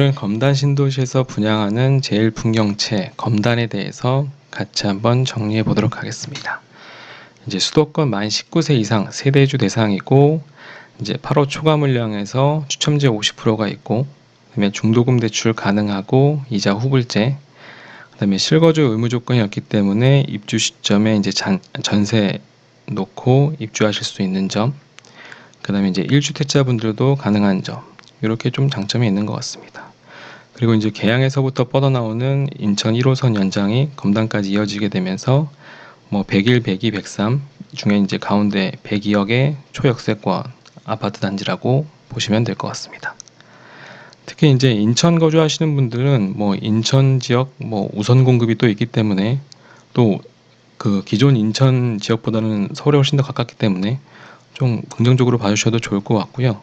오늘 검단 신도시에서 분양하는 제1풍경채 검단에 대해서 같이 한번 정리해 보도록 하겠습니다. 이제 수도권 만 19세 이상 세대주 대상이고, 이제 8호 초과 물량에서 추첨제 50%가 있고, 그다음에 중도금 대출 가능하고 이자 후불제, 그다음에 실거주 의무 조건이었기 때문에 입주 시점에 이제 전세 놓고 입주하실 수 있는 점, 그다음에 이제 1주택자분들도 가능한 점, 이렇게 좀 장점이 있는 것 같습니다. 그리고 이제 계양에서부터 뻗어나오는 인천 1호선 연장이 검단까지 이어지게 되면서 101, 102, 103 중에 이제 가운데 102억의 초역세권 아파트 단지라고 보시면 될 것 같습니다. 특히 이제 인천 거주하시는 분들은 인천 지역 우선 공급이 또 있기 때문에, 또 그 기존 인천 지역보다는 서울에 훨씬 더 가깝기 때문에 좀 긍정적으로 봐주셔도 좋을 것 같고요.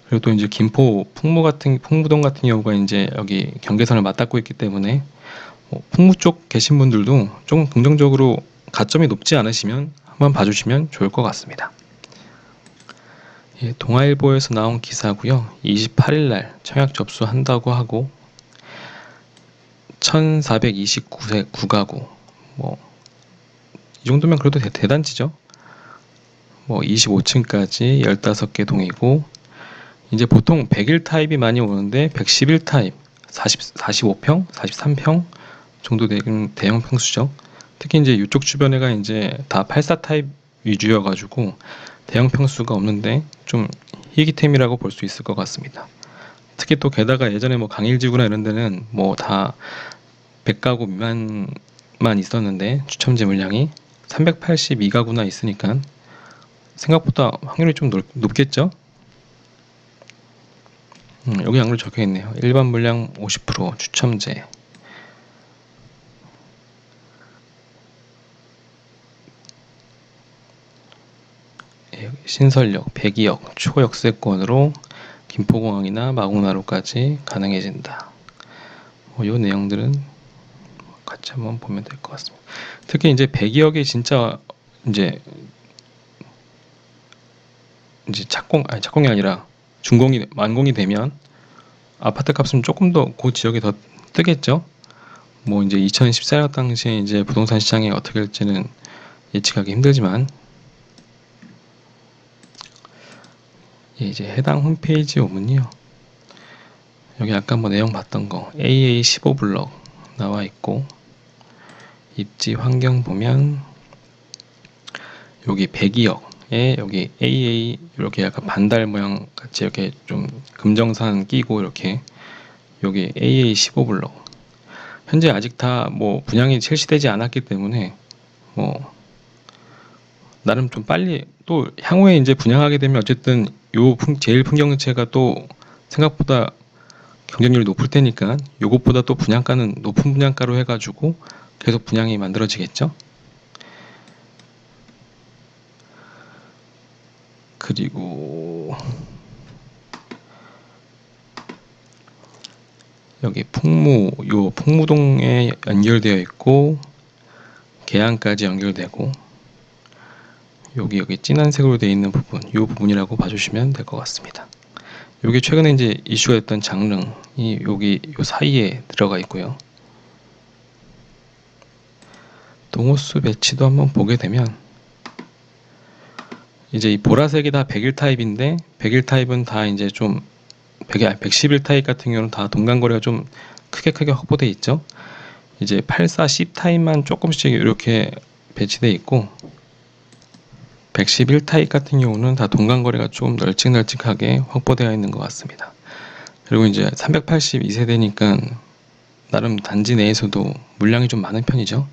그리고 또 이제 김포 풍무동 같은 경우가 이제 여기 경계선을 맞닿고 있기 때문에 풍무 쪽 계신 분들도 조금 긍정적으로 가점이 높지 않으시면 한번 봐주시면 좋을 것 같습니다. 예, 동아일보에서 나온 기사고요. 28일 날 청약 접수한다고 하고 1429세 9가구, 이 정도면 그래도 대단지죠. 25층까지 15개 동이고, 이제 보통 101 타입이 많이 오는데 111 타입 45평, 43평 정도 되는 대형 평수죠. 특히 이제 이쪽 주변에가 이제 다 84 타입 위주여가지고 대형 평수가 없는데 좀 희귀템이라고 볼 수 있을 것 같습니다. 특히 또 게다가 예전에 강일지구나 이런 데는 다 100가구 미만만 있었는데 추첨제 물량이 382가구나 있으니까 생각보다 확률이 좀 높겠죠? 여기 양으로 적혀 있네요. 일반 물량 50%, 추첨제. 신설역 102억 초역세권으로 김포공항이나 마곡나루까지 가능해진다. 이 내용들은 같이 한번 보면 될 것 같습니다. 특히 이제 102억이 진짜 이제 착공이 아니라 완공이 되면 아파트 값은 조금 더 그 지역이 더 뜨겠죠. 이제 2014년 당시에 이제 부동산 시장이 어떻게 될지는 예측하기 힘들지만, 이제 해당 홈페이지 오면요, 여기 아까 내용 봤던 거 AA 15블럭 나와 있고, 입지 환경 보면 여기 102억에 여기 AA 이렇게 약간 반달 모양 같이 이렇게 좀 금정산 끼고, 이렇게 여기 AA 15블럭 현재 아직 다 분양이 실시되지 않았기 때문에 나름 좀 빨리, 또 향후에 이제 분양하게 되면 어쨌든 제일 풍경채가 또 생각보다 경쟁률이 높을 테니까 요것보다 또 분양가는 높은 분양가로 해가지고 계속 분양이 만들어지겠죠. 그리고 여기 풍무동에 연결되어 있고 계양까지 연결되고, 여기 진한색으로 되어 있는 부분, 이 부분이라고 봐주시면 될 것 같습니다. 여기 최근에 이제 이슈가 됐던 장릉이 여기 요 사이에 들어가 있고요. 동호수 배치도 한번 보게 되면 이제 이 보라색이 다 101 타입인데 101 타입은 다 이제 좀 111 타입 같은 경우는 다 동간거리가 좀 크게 확보되어 있죠. 이제 84 C 타입만 조금씩 이렇게 배치되어 있고, 111 타입 같은 경우는 다 동간거리가 좀 널찍널찍하게 확보되어 있는 것 같습니다. 그리고 이제 382세대니까 나름 단지 내에서도 물량이 좀 많은 편이죠.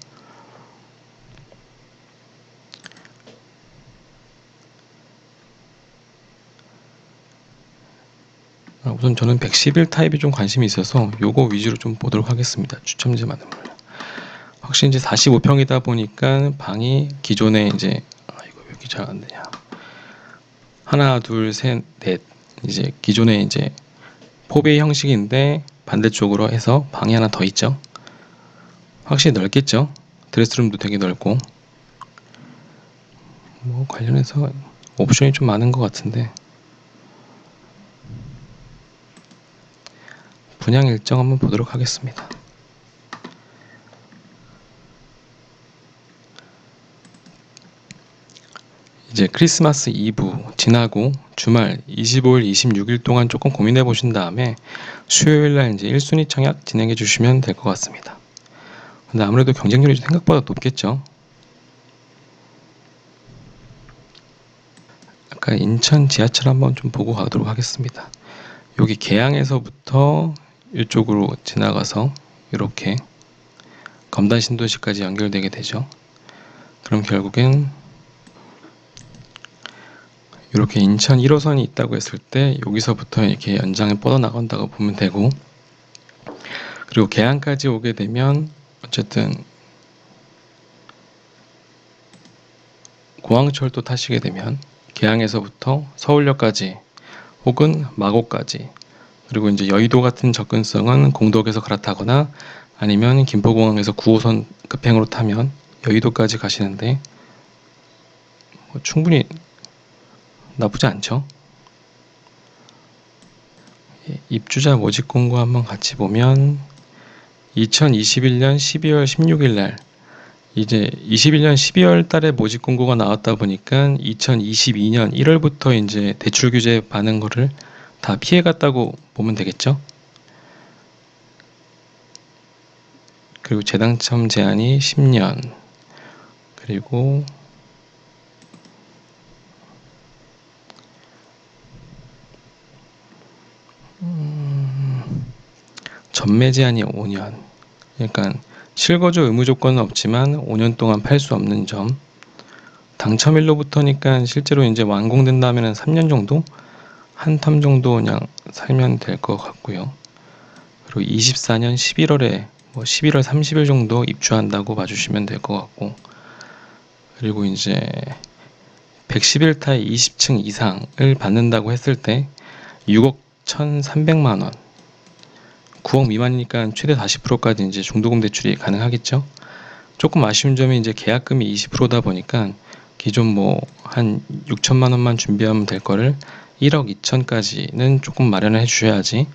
우선 저는 111 타입이 좀 관심이 있어서 요거 위주로 좀 보도록 하겠습니다. 추첨제 많은 물량. 확실히 이제 45평이다 보니까 방이 기존에 이제 이거 왜 이렇게 잘 안 되냐. 하나, 둘, 셋, 넷. 이제 기존에 이제 포베이 형식인데 반대쪽으로 해서 방이 하나 더 있죠. 확실히 넓겠죠. 드레스룸도 되게 넓고, 관련해서 옵션이 좀 많은 것 같은데, 분양 일정 한번 보도록 하겠습니다. 이제 크리스마스 이브 지나고 주말 25일, 26일 동안 조금 고민해 보신 다음에 수요일 날 이제 1순위 청약 진행해 주시면 될 것 같습니다. 근데 아무래도 경쟁률이 생각보다 높겠죠. 아까 인천 지하철 한번 좀 보고 가도록 하겠습니다. 여기 계양에서부터 이쪽으로 지나가서 이렇게 검단 신도시까지 연결되게 되죠. 그럼 결국엔 이렇게 인천 1호선이 있다고 했을 때 여기서부터 이렇게 연장에 뻗어나간다고 보면 되고, 그리고 계양까지 오게 되면 어쨌든 공항철도 타시게 되면 계양에서부터 서울역까지 혹은 마곡까지, 그리고 이제 여의도 같은 접근성은 공덕에서 갈아타거나 아니면 김포공항에서 9호선 급행으로 타면 여의도까지 가시는데 뭐 충분히 나쁘지 않죠. 입주자 모집 공고 한번 같이 보면 2021년 12월 16일 날 이제 21년 12월 달에 모집 공고가 나왔다 보니까 2022년 1월부터 이제 대출 규제 받는 거를 다 피해 갔다고 보면 되겠죠. 그리고 재당첨 제한이 10년, 그리고 전매 제한이 5년. 그러니까 실거주 의무 조건은 없지만 5년 동안 팔 수 없는 점. 당첨일로부터니까 실제로 이제 완공된다면 3년 정도, 한 텀 정도 그냥 살면 될 것 같고요. 그리고 24년 11월에 뭐 11월 30일 정도 입주한다고 봐주시면 될 것 같고, 그리고 이제 111타의 20층 이상을 받는다고 했을 때 6억 1,300만 원, 9억 미만이니까 최대 40%까지 이제 중도금 대출이 가능하겠죠. 조금 아쉬운 점이 이제 계약금이 20%다 보니까 기존 뭐 한 6천만 원만 준비하면 될 거를 1억 2천까지는 조금 마련을 해 주셔야지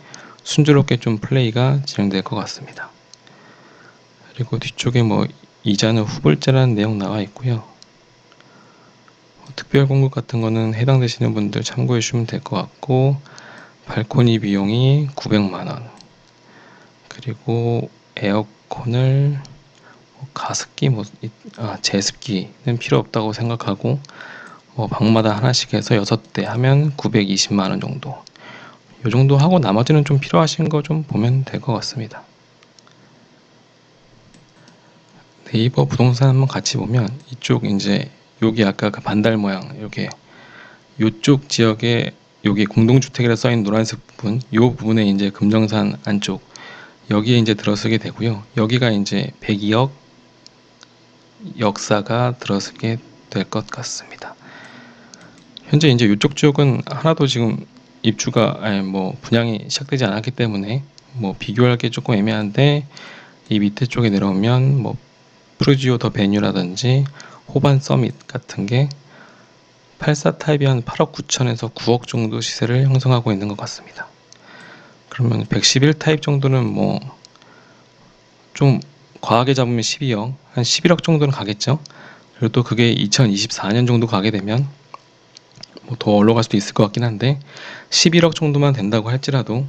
순조롭게 좀 플레이가 진행될 것 같습니다. 그리고 뒤쪽에 뭐 이자는 후불제라는 내용 나와 있고요. 특별 공급 같은 거는 해당되시는 분들 참고해 주시면 될 것 같고, 발코니 비용이 900만 원, 그리고 에어컨을 가습기 제습기는 필요 없다고 생각하고 방마다 하나씩 해서 6대 하면 920만 원 정도. 이 정도 하고 나머지는 좀 필요하신 거 좀 보면 될 것 같습니다. 네이버 부동산 한번 같이 보면 이쪽 이제 여기 아까 그 반달 모양 이렇게 이쪽 지역에 여기 공동주택이라 써있는 노란색 부분, 이 부분에 이제 금정산 안쪽 여기에 이제 들어서게 되고요. 여기가 이제 102억 역사가 들어서게 될 것 같습니다. 현재 이제 이쪽 지역은 하나도 지금 입주가 뭐 분양이 시작되지 않았기 때문에 뭐 비교할 게 조금 애매한데, 이 밑에 쪽에 내려오면 뭐 프루지오 더 베뉴라든지 호반 서밋 같은 게 84 타입이 한 8억 9천에서 9억 정도 시세를 형성하고 있는 것 같습니다. 그러면 111 타입 정도는 뭐 좀 과하게 잡으면 12억, 한 11억 정도는 가겠죠. 그리고 또 그게 2024년 정도 가게 되면 뭐 더 올라갈 수도 있을 것 같긴 한데 11억 정도만 된다고 할지라도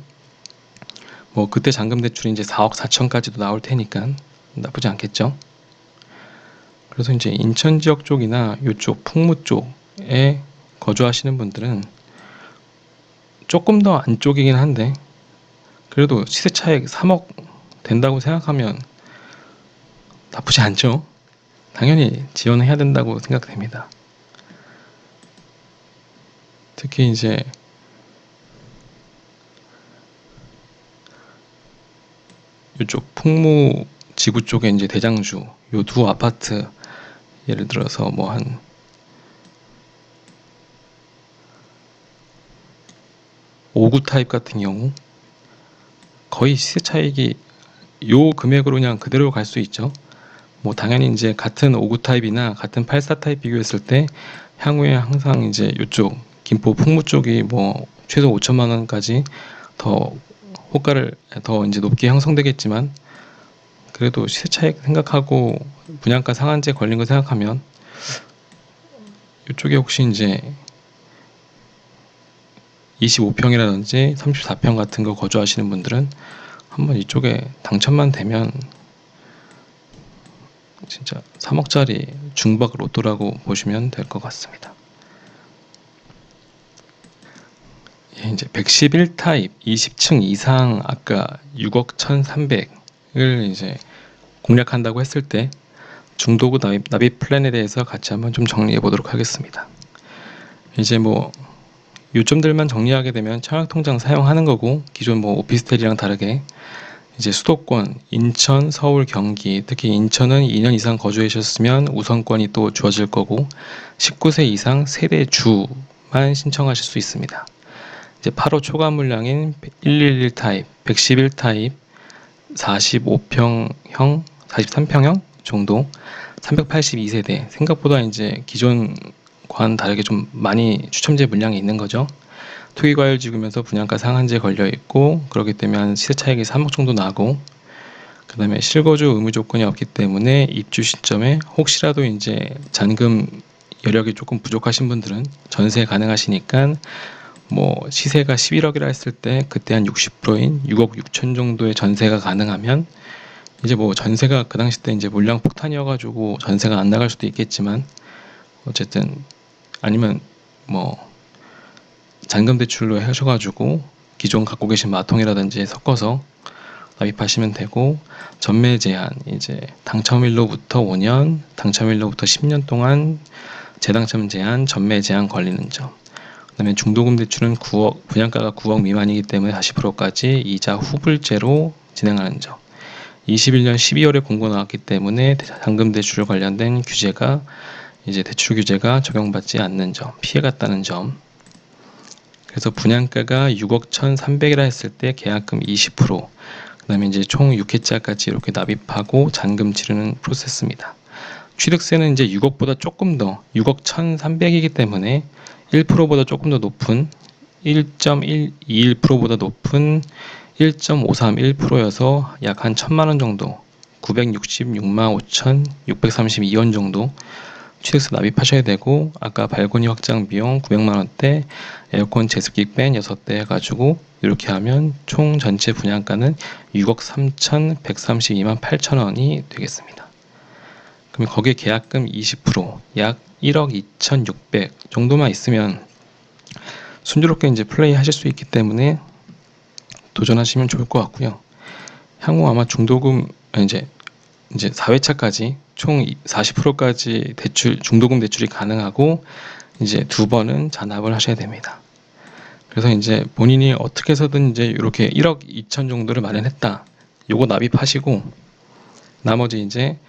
뭐 그때 잔금 대출이 이제 4억 4천까지도 나올 테니까 나쁘지 않겠죠. 그래서 이제 인천 지역 쪽이나 이쪽 풍무 쪽에 거주하시는 분들은 조금 더 안쪽이긴 한데 그래도 시세 차익 3억 된다고 생각하면 나쁘지 않죠. 당연히 지원해야 된다고 생각됩니다. 특히 이제 이쪽 풍무 지구 쪽에 이제 대장주 요 두 아파트, 예를 들어서 뭐 한 5구 타입 같은 경우 거의 시세 차익이 요 금액으로 그냥 그대로 갈 수 있죠. 뭐 당연히 이제 같은 5구 타입이나 같은 84 타입 비교했을 때 향후에 항상 이제 이쪽 김포 풍무 쪽이 뭐 최소 5천만 원까지 더 호가를 더 이제 높게 형성되겠지만, 그래도 시세 차익 생각하고 분양가 상한제 걸린 거 생각하면 이쪽에 혹시 이제 25평이라든지 34평 같은 거 거주하시는 분들은 한번 이쪽에 당첨만 되면 진짜 3억짜리 중박 로또라고 보시면 될 것 같습니다. 예, 이제 111 타입 20층 이상 아까 6억 1,300을 이제 공략한다고 했을 때 중도구 납입 플랜에 대해서 같이 한번 좀 정리해 보도록 하겠습니다. 이제 뭐 요점들만 정리하게 되면 청약통장 사용하는 거고, 기존 뭐 오피스텔이랑 다르게 이제 수도권, 인천, 서울, 경기, 특히 인천은 2년 이상 거주하셨으면 우선권이 또 주어질 거고, 19세 이상 세대주만 신청하실 수 있습니다. 이제 8호 초과 물량인 111 타입, 111 타입, 45평형, 43평형 정도, 382세대, 생각보다 이제 기존과는 다르게 좀 많이 추첨제 물량이 있는 거죠. 투기과열 지구면서 분양가 상한제 걸려 있고, 그렇기 때문에 한 시세 차익이 3억 정도 나고, 그 다음에 실거주 의무 조건이 없기 때문에 입주 시점에 혹시라도 이제 잔금 여력이 조금 부족하신 분들은 전세 가능하시니까, 뭐 시세가 11억이라 했을 때 그때 한 60%인 6억 6천 정도의 전세가 가능하면, 이제 뭐 전세가 그 당시 때 이제 물량 폭탄이어가지고 전세가 안 나갈 수도 있겠지만, 어쨌든 아니면 뭐 잔금 대출로 하셔가지고 기존 갖고 계신 마통이라든지 섞어서 납입하시면 되고, 전매 제한 이제 당첨일로부터 5년, 당첨일로부터 10년 동안 재당첨 제한, 전매 제한 걸리는 점. 그다음에 중도금 대출은 9억, 분양가가 9억 미만이기 때문에 40%까지 이자 후불제로 진행하는 점. 21년 12월에 공고 나왔기 때문에 잔금 대출 관련된 규제가 이제 대출 규제가 적용받지 않는 점, 피해갔다는 점. 그래서 분양가가 6억 1,300이라 했을 때 계약금 20%, 그다음에 이제 총 6회차까지 이렇게 납입하고 잔금 치르는 프로세스입니다. 취득세는 이제 6억보다 조금 더, 6억 1,300이기 때문에 1%보다 조금 더 높은 1.121%보다 높은 1.531%여서 약 한 1,000만 원 정도, 966만 5,632원 정도 취득세 납입하셔야 되고, 아까 발코니 확장 비용 900만 원대, 에어컨 제습기 뺀 6대 해가지고 이렇게 하면 총 전체 분양가는 6억 3,132만 8천 원이 되겠습니다. 그럼 거기에 계약금 20%, 약 1억 2,600 정도만 있으면 순조롭게 이제 플레이 하실 수 있기 때문에 도전하시면 좋을 것 같고요. 향후 아마 중도금 이제 4회차까지 총 40%까지 대출, 중도금 대출이 가능하고, 이제 2번은 잔압을 하셔야 됩니다. 그래서 이제 본인이 어떻게 해서든 이제 이렇게 1억 2천 정도를 마련했다, 요거 납입하시고, 나머지 이제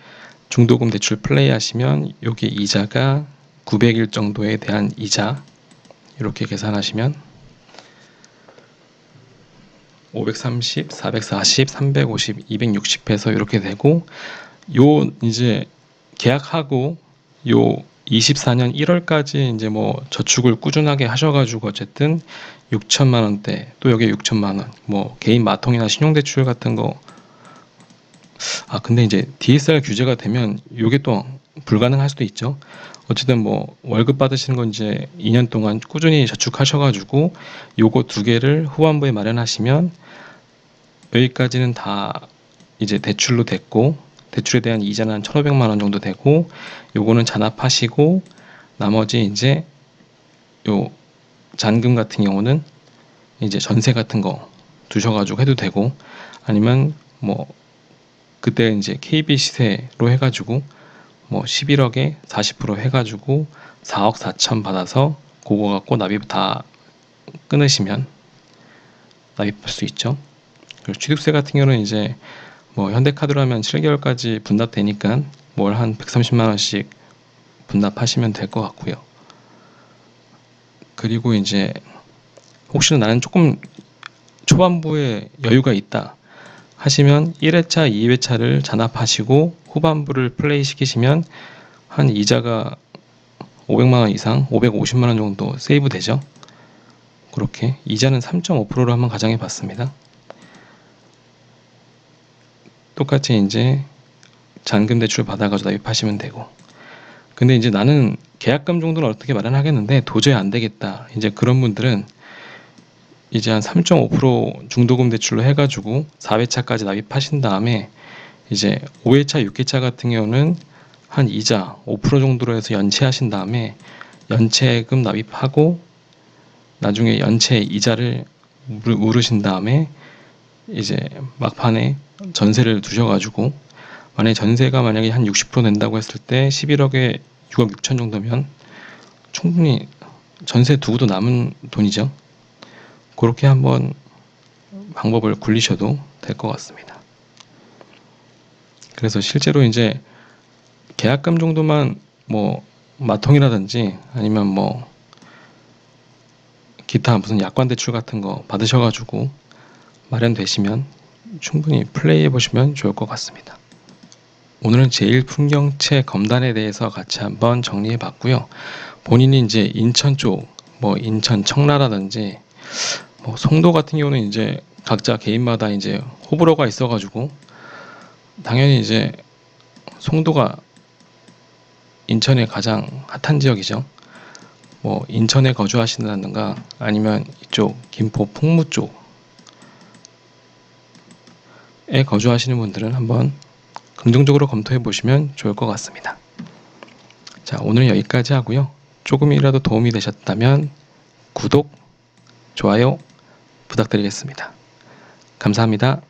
중도금 대출 플레이 하시면 여기 이자가 900일 정도에 대한 이자 이렇게 계산하시면 530, 440, 350, 260 해서 이렇게 되고, 요 이제 계약하고 요 24년 1월까지 이제 뭐 저축을 꾸준하게 하셔가지고 어쨌든 6천만 원대, 또 여기 6천만 원, 뭐 개인 마통이나 신용대출 같은 거. 근데 이제 DSR 규제가 되면 요게 또 불가능할 수도 있죠. 어쨌든 뭐 월급 받으시는 건 이제 2년 동안 꾸준히 저축하셔가지고 요거 2개를 후반부에 마련하시면 여기까지는 다 이제 대출로 됐고, 대출에 대한 이자는 한 1,500만 원 정도 되고, 요거는 잔압하시고, 나머지 이제 요 잔금 같은 경우는 이제 전세 같은 거 두셔가지고 해도 되고, 아니면 뭐 그때 이제 KB 시세로 해가지고 뭐 11억에 40% 해가지고 4억 4천 받아서 그거 갖고 납입 다 끊으시면 납입할 수 있죠. 그리고 취득세 같은 경우는 이제 뭐 현대카드로 하면 7개월까지 분납되니까 뭘 한 130만 원씩 분납하시면 될 것 같고요. 그리고 이제 혹시나 나는 조금 초반부에 여유가 있다 하시면 1회차, 2회차를 잔압하시고 후반부를 플레이 시키시면 한 이자가 500만 원 이상, 550만 원 정도 세이브 되죠. 그렇게 이자는 3.5%로 한번 가정해 봤습니다. 똑같이 이제 잔금 대출 받아가지고 납입하시면 되고. 근데 이제 나는 계약금 정도는 어떻게 마련하겠는데 도저히 안 되겠다. 이제 그런 분들은 이제 한 3.5% 중도금 대출로 해가지고 4회차까지 납입하신 다음에 이제 5회차, 6회차 같은 경우는 한 이자 5% 정도로 해서 연체하신 다음에 연체금 납입하고 나중에 연체 이자를 물으신 다음에 이제 막판에 전세를 두셔가지고 만약에 전세가 만약에 한 60% 낸다고 했을 때 11억에 6억 6천 정도면 충분히 전세 두고도 남은 돈이죠. 그렇게 한번 방법을 굴리셔도 될 것 같습니다. 그래서 실제로 이제 계약금 정도만 뭐 마통이라든지 아니면 뭐 기타 무슨 약관 대출 같은 거 받으셔가지고 마련되시면 충분히 플레이해 보시면 좋을 것 같습니다. 오늘은 제1풍경채 검단에 대해서 같이 한번 정리해 봤고요. 본인이 이제 인천 쪽, 뭐 인천 청라라든지 뭐 송도 같은 경우는 이제 각자 개인마다 이제 호불호가 있어가지고 당연히 이제 송도가 인천의 가장 핫한 지역이죠. 뭐 인천에 거주하신다든가 아니면 이쪽 김포 풍무 쪽에 거주하시는 분들은 한번 긍정적으로 검토해 보시면 좋을 것 같습니다. 자, 오늘은 여기까지 하고요. 조금이라도 도움이 되셨다면 구독, 좋아요 부탁드리겠습니다. 감사합니다.